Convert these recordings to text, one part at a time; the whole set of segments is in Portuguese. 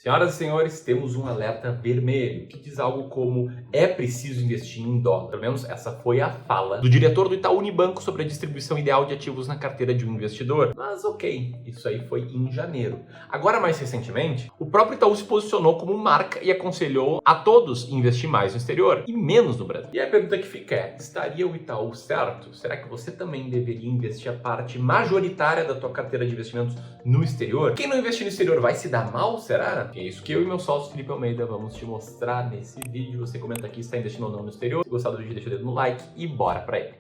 Senhoras e senhores, temos um alerta vermelho que diz algo como é preciso investir em dólar. Pelo menos essa foi a fala do diretor do Itaú Unibanco sobre a distribuição ideal de ativos na carteira de um investidor. Mas ok, isso aí foi em janeiro. Agora, mais recentemente, o próprio Itaú se posicionou como marca e aconselhou a todos investir mais no exterior e menos no Brasil. E a pergunta que fica é, estaria o Itaú certo? Será que você também deveria investir a parte majoritária da tua carteira de investimentos no exterior? Quem não investir no exterior vai se dar mal, será? É isso que eu e meu sócio Felipe Almeida vamos te mostrar nesse vídeo. Você comenta aqui se está investindo ou não no exterior. Se gostar do vídeo, deixa o dedo no like e bora pra ele.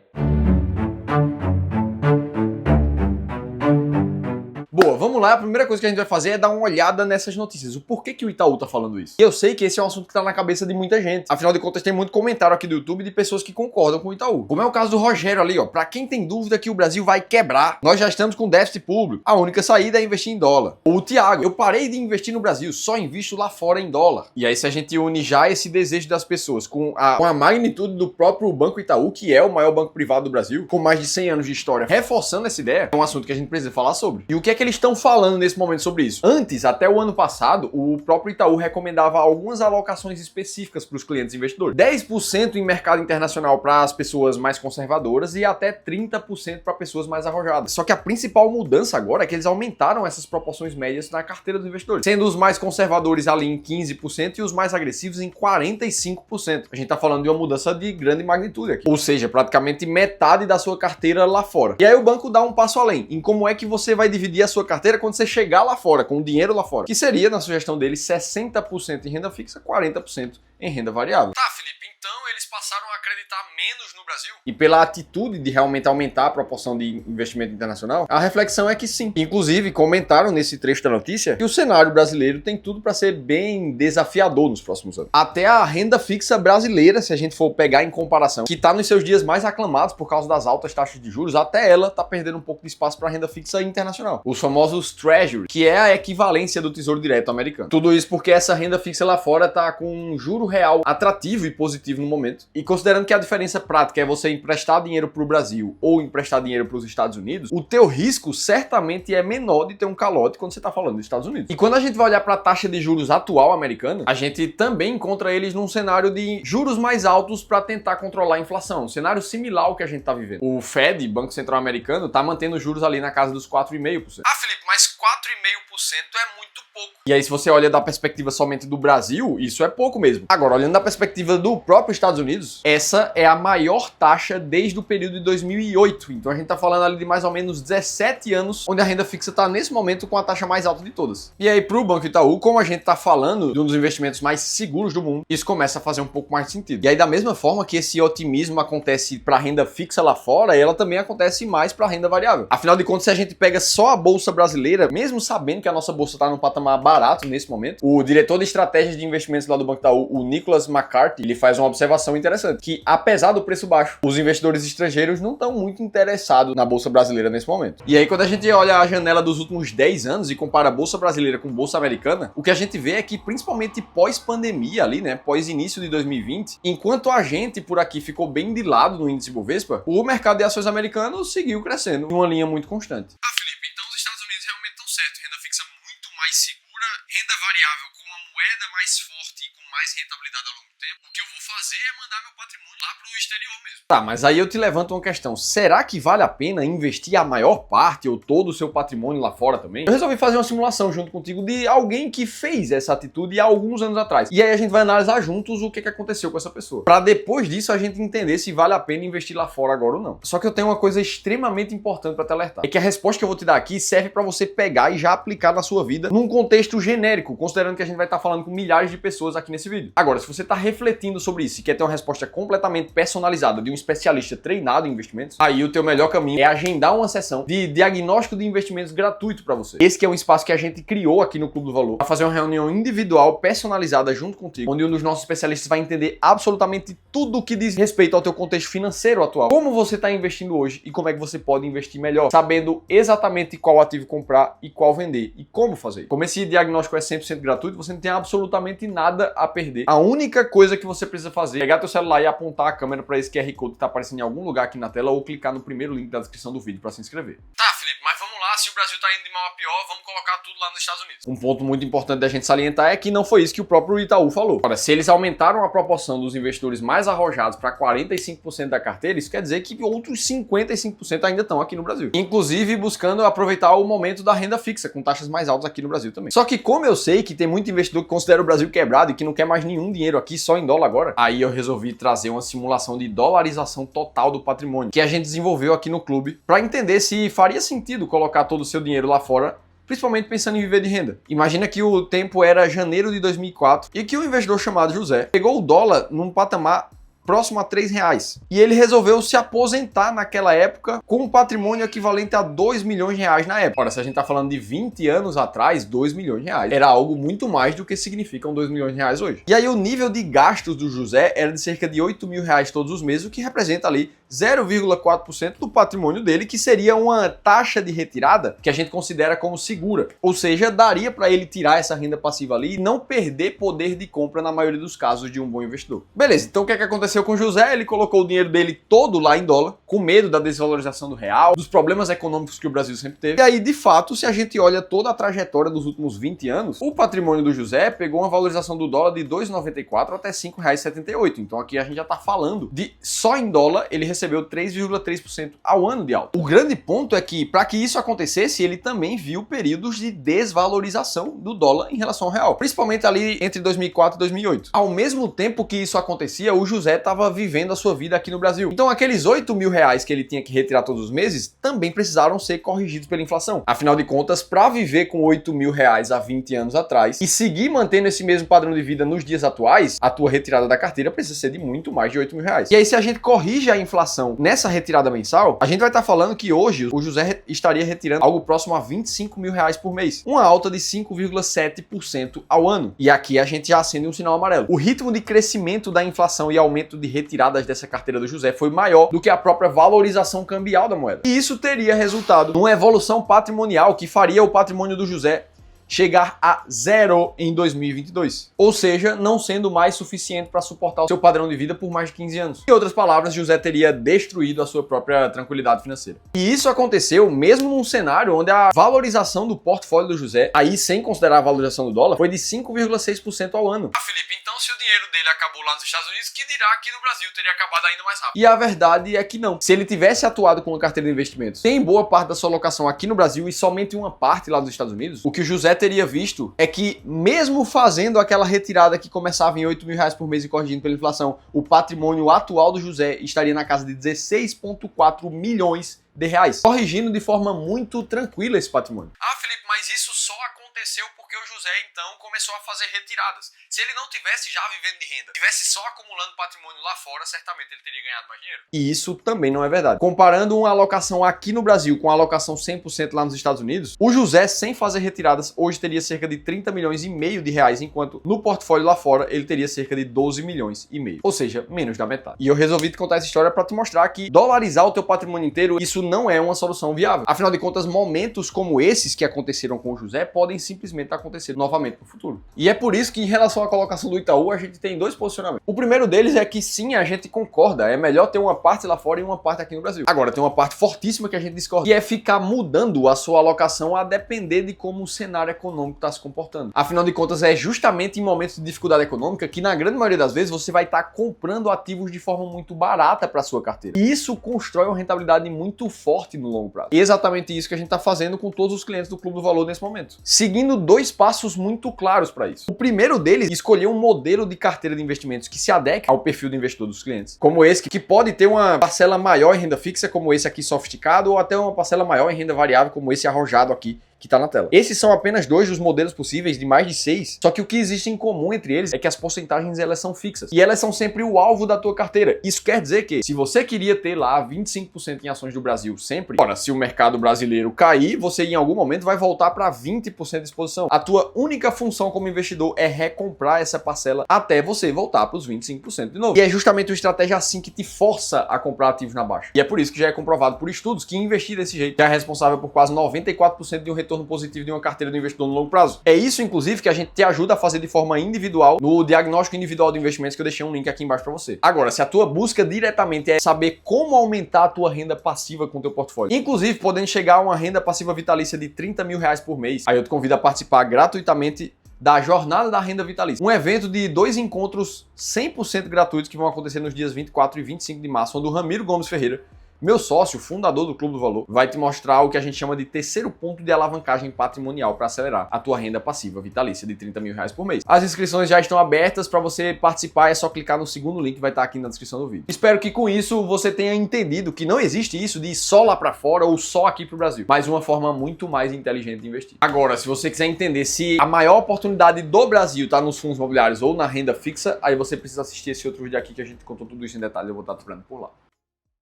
Boa, vamos lá. A primeira coisa que a gente vai fazer é dar uma olhada nessas notícias. O porquê que o Itaú tá falando isso? E eu sei que esse é um assunto que tá na cabeça de muita gente. Afinal de contas, tem muito comentário aqui do YouTube de pessoas que concordam com o Itaú. Como é o caso do Rogério ali, ó. Pra quem tem dúvida que o Brasil vai quebrar, nós já estamos com déficit público. A única saída é investir em dólar. Ou o Thiago, eu parei de investir no Brasil, só invisto lá fora em dólar. E aí, se a gente une já esse desejo das pessoas com a magnitude do próprio Banco Itaú, que é o maior banco privado do Brasil, com mais de 100 anos de história, reforçando essa ideia, é um assunto que a gente precisa falar sobre. E o que é que eles estão falando nesse momento sobre isso? Antes, até o ano passado, o próprio Itaú recomendava algumas alocações específicas para os clientes investidores. 10% em mercado internacional para as pessoas mais conservadoras e até 30% para pessoas mais arrojadas. Só que a principal mudança agora é que eles aumentaram essas proporções médias na carteira dos investidores, sendo os mais conservadores ali em 15% e os mais agressivos em 45%. A gente está falando de uma mudança de grande magnitude aqui. Ou seja, praticamente metade da sua carteira lá fora. E aí o banco dá um passo além em como é que você vai dividir a sua carteira quando você chegar lá fora, com o dinheiro lá fora. Que seria, na sugestão dele, 60% em renda fixa, 40% em renda variável. Tá, Felipe, então eles passaram a acreditar menos no Brasil? E pela atitude de realmente aumentar a proporção de investimento internacional, a reflexão é que sim. Inclusive, comentaram nesse trecho da notícia que o cenário brasileiro tem tudo para ser bem desafiador nos próximos anos. Até a renda fixa brasileira, se a gente for pegar em comparação, que está nos seus dias mais aclamados por causa das altas taxas de juros, até ela está perdendo um pouco de espaço para a renda fixa internacional. Os famosos Treasury, que é a equivalência do Tesouro Direto americano. Tudo isso porque essa renda fixa lá fora está com um juro real atrativo e positivo no momento. E considerando que a diferença prática é você emprestar dinheiro para o Brasil ou emprestar dinheiro para os Estados Unidos, o teu risco certamente é menor de ter um calote quando você está falando dos Estados Unidos. E quando a gente vai olhar para a taxa de juros atual americana, a gente também encontra eles num cenário de juros mais altos para tentar controlar a inflação. Um cenário similar ao que a gente está vivendo. O Fed, Banco Central Americano, está mantendo os juros ali na casa dos 4,5%. Ah, Felipe, mas 4,5% é muito pouco. E aí, se você olha da perspectiva somente do Brasil, isso é pouco mesmo. Agora, olhando da perspectiva do próprio Estados Unidos, essa é a maior taxa desde o período de 2008. Então a gente tá falando ali de mais ou menos 17 anos, onde a renda fixa tá nesse momento com a taxa mais alta de todas. E aí, pro Banco Itaú, como a gente tá falando de um dos investimentos mais seguros do mundo, isso começa a fazer um pouco mais de sentido. E aí, da mesma forma que esse otimismo acontece pra renda fixa lá fora, ela também acontece mais pra renda variável. Afinal de contas, se a gente pega só a bolsa brasileira, mesmo sabendo que a nossa bolsa tá num patamar barato nesse momento, o diretor de estratégias de investimentos lá do Banco Itaú, o Nicholas McCarthy, ele faz uma observação interessante, que apesar do preço baixo, os investidores estrangeiros não estão muito interessados na bolsa brasileira nesse momento. E aí, quando a gente olha a janela dos últimos 10 anos e compara a bolsa brasileira com a bolsa americana, o que a gente vê é que, principalmente pós-pandemia ali, né, pós-início de 2020, enquanto a gente por aqui ficou bem de lado no índice Bovespa, o mercado de ações americano seguiu crescendo em uma linha muito constante. Ah, Felipe, então os Estados Unidos realmente estão certos, renda fixa muito mais segura, renda variável com uma moeda mais forte e com mais rentabilidade ao longo do tempo. O que eu vou fazer é mandar meu patrimônio lá pro exterior mesmo. Tá, mas aí eu te levanto uma questão. Será que vale a pena investir a maior parte ou todo o seu patrimônio lá fora também? Eu resolvi fazer uma simulação junto contigo de alguém que fez essa atitude há alguns anos atrás. E aí a gente vai analisar juntos o que aconteceu com essa pessoa. Pra depois disso a gente entender se vale a pena investir lá fora agora ou não. Só que eu tenho uma coisa extremamente importante pra te alertar. É que a resposta que eu vou te dar aqui serve pra você pegar e já aplicar na sua vida num contexto genérico, considerando que a gente vai estar falando com milhares de pessoas aqui nesse vídeo. Agora, se você tá refletindo sobre isso e quer ter uma resposta completamente personalizada de um especialista treinado em investimentos, aí o teu melhor caminho é agendar uma sessão de diagnóstico de investimentos gratuito para você. Esse que é um espaço que a gente criou aqui no Clube do Valor para fazer uma reunião individual personalizada junto contigo, onde um dos nossos especialistas vai entender absolutamente tudo o que diz respeito ao teu contexto financeiro atual, como você está investindo hoje e como é que você pode investir melhor, sabendo exatamente qual ativo comprar e qual vender e como fazer. Como esse diagnóstico é 100% gratuito, você não tem absolutamente nada a perder. A única coisa que você precisa fazer é pegar teu celular e apontar a câmera para esse QR Code que está aparecendo em algum lugar aqui na tela ou clicar no primeiro link da descrição do vídeo para se inscrever. Tá, Felipe, mas vamos lá, se o Brasil tá indo de mal a pior, vamos colocar tudo lá nos Estados Unidos. Um ponto muito importante da gente salientar é que não foi isso que o próprio Itaú falou. Ora, se eles aumentaram a proporção dos investidores mais arrojados para 45% da carteira, isso quer dizer que outros 55% ainda estão aqui no Brasil. Inclusive buscando aproveitar o momento da renda fixa, com taxas mais altas aqui no Brasil também. Só que como eu sei que tem muito investidor que considera o Brasil quebrado e que não quer mais nenhum dinheiro aqui, só em dólar agora, aí eu resolvi trazer uma simulação de dolarização total do patrimônio, que a gente desenvolveu aqui no clube, para entender se faria sentido colocar todo o seu dinheiro lá fora, principalmente pensando em viver de renda. Imagina que o tempo era janeiro de 2004 e que um investidor chamado José pegou o dólar num patamar próximo a R$3. E ele resolveu se aposentar naquela época com um patrimônio equivalente a R$2 milhões na época. Ora, se a gente tá falando de 20 anos atrás, R$2 milhões era algo muito mais do que significam R$2 milhões hoje. E aí o nível de gastos do José era de cerca de R$8 mil todos os meses, o que representa ali 0,4% do patrimônio dele, que seria uma taxa de retirada que a gente considera como segura. Ou seja, daria para ele tirar essa renda passiva ali e não perder poder de compra na maioria dos casos de um bom investidor. Beleza, então o que aconteceu com o José? Ele colocou o dinheiro dele todo lá em dólar, com medo da desvalorização do real, dos problemas econômicos que o Brasil sempre teve. E aí, de fato, se a gente olha toda a trajetória dos últimos 20 anos, o patrimônio do José pegou uma valorização do dólar de 2,94 até R$5,78. Então aqui a gente já tá falando de, só em dólar, ele recebeu 3,3% ao ano de alta. O grande ponto é que, para que isso acontecesse, ele também viu períodos de desvalorização do dólar em relação ao real, principalmente ali entre 2004 e 2008. Ao mesmo tempo que isso acontecia, o José estava vivendo a sua vida aqui no Brasil. Então aqueles R$8 mil que ele tinha que retirar todos os meses também precisaram ser corrigidos pela inflação. Afinal de contas, para viver com R$8 mil há 20 anos atrás e seguir mantendo esse mesmo padrão de vida nos dias atuais, a tua retirada da carteira precisa ser de muito mais de R$8 mil. E aí, se a gente corrige a inflação nessa retirada mensal, a gente vai estar falando que hoje o José estaria retirando algo próximo a R$25 mil por mês, uma alta de 5,7% ao ano. E aqui a gente já acende um sinal amarelo. O ritmo de crescimento da inflação e aumento de retiradas dessa carteira do José foi maior do que a própria valorização cambial da moeda. E isso teria resultado numa evolução patrimonial que faria o patrimônio do José chegar a zero em 2022. Ou seja, não sendo mais suficiente para suportar o seu padrão de vida por mais de 15 anos. Em outras palavras, José teria destruído a sua própria tranquilidade financeira. E isso aconteceu mesmo num cenário onde a valorização do portfólio do José, aí sem considerar a valorização do dólar, foi de 5,6% ao ano. Felipe, então se o dinheiro dele acabou lá nos Estados Unidos, que dirá aqui no Brasil teria acabado ainda mais rápido? E a verdade é que não. Se ele tivesse atuado com uma carteira de investimentos, tem boa parte da sua alocação aqui no Brasil e somente uma parte lá dos Estados Unidos, o que o José teria visto é que, mesmo fazendo aquela retirada que começava em R$8 mil por mês e corrigindo pela inflação, o patrimônio atual do José estaria na casa de 16,4 milhões de reais, corrigindo de forma muito tranquila esse patrimônio. Felipe, mas isso só aconteceu porque o José, então, começou a fazer retiradas. Se ele não tivesse já vivendo de renda, tivesse só acumulando patrimônio lá fora, certamente ele teria ganhado mais dinheiro. E isso também não é verdade. Comparando uma alocação aqui no Brasil com a alocação 100% lá nos Estados Unidos, o José, sem fazer retiradas, hoje teria cerca de 30 milhões e meio de reais, enquanto no portfólio lá fora ele teria cerca de 12 milhões e meio. Ou seja, menos da metade. E eu resolvi te contar essa história para te mostrar que dolarizar o teu patrimônio inteiro, isso não é uma solução viável. Afinal de contas, momentos como esses que aconteceram com o José podem simplesmente acontecer novamente no futuro. E é por isso que, em relação à colocação do Itaú, a gente tem dois posicionamentos. O primeiro deles é que sim, a gente concorda, é melhor ter uma parte lá fora e uma parte aqui no Brasil. Agora, tem uma parte fortíssima que a gente discorda, e é ficar mudando a sua alocação a depender de como o cenário econômico está se comportando. Afinal de contas, é justamente em momentos de dificuldade econômica que, na grande maioria das vezes, você vai estar comprando ativos de forma muito barata para sua carteira. E isso constrói uma rentabilidade muito forte no longo prazo. E é exatamente isso que a gente está fazendo com todos os clientes do Clube do Valor nesse momento. Seguindo dois passos muito claros para isso. O primeiro deles, escolher um modelo de carteira de investimentos que se adeque ao perfil do investidor dos clientes. Como esse, que pode ter uma parcela maior em renda fixa, como esse aqui sofisticado, ou até uma parcela maior em renda variável, como esse arrojado aqui, que está na tela. Esses são apenas dois dos modelos possíveis de mais de 6, só que o que existe em comum entre eles é que as porcentagens elas são fixas e elas são sempre o alvo da tua carteira. Isso quer dizer que se você queria ter lá 25% em ações do Brasil sempre, ora, se o mercado brasileiro cair, você em algum momento vai voltar para 20% de exposição. A tua única função como investidor é recomprar essa parcela até você voltar para os 25% de novo. E é justamente uma estratégia assim que te força a comprar ativos na baixa. E é por isso que já é comprovado por estudos que investir desse jeito já é responsável por quase 94% de um retorno retorno positivo de uma carteira do investidor no longo prazo. É isso, inclusive, que a gente te ajuda a fazer de forma individual no diagnóstico individual de investimentos, que eu deixei um link aqui embaixo para você. Agora, se a tua busca diretamente é saber como aumentar a tua renda passiva com o teu portfólio, inclusive podendo chegar a uma renda passiva vitalícia de 30 mil reais por mês, aí eu te convido a participar gratuitamente da Jornada da Renda Vitalícia. Um evento de 2 encontros 100% gratuitos que vão acontecer nos dias 24 e 25 de março, onde o Ramiro Gomes Ferreira, meu sócio, fundador do Clube do Valor, vai te mostrar o que a gente chama de terceiro ponto de alavancagem patrimonial para acelerar a tua renda passiva vitalícia de 30 mil reais por mês. As inscrições já estão abertas. Para você participar é só clicar no segundo link que vai estar aqui na descrição do vídeo. Espero que com isso você tenha entendido que não existe isso de ir só lá para fora ou só aqui para o Brasil, mas uma forma muito mais inteligente de investir. Agora, se você quiser entender se a maior oportunidade do Brasil está nos fundos imobiliários ou na renda fixa, aí você precisa assistir esse outro vídeo aqui que a gente contou tudo isso em detalhes. Eu vou estar te esperando por lá.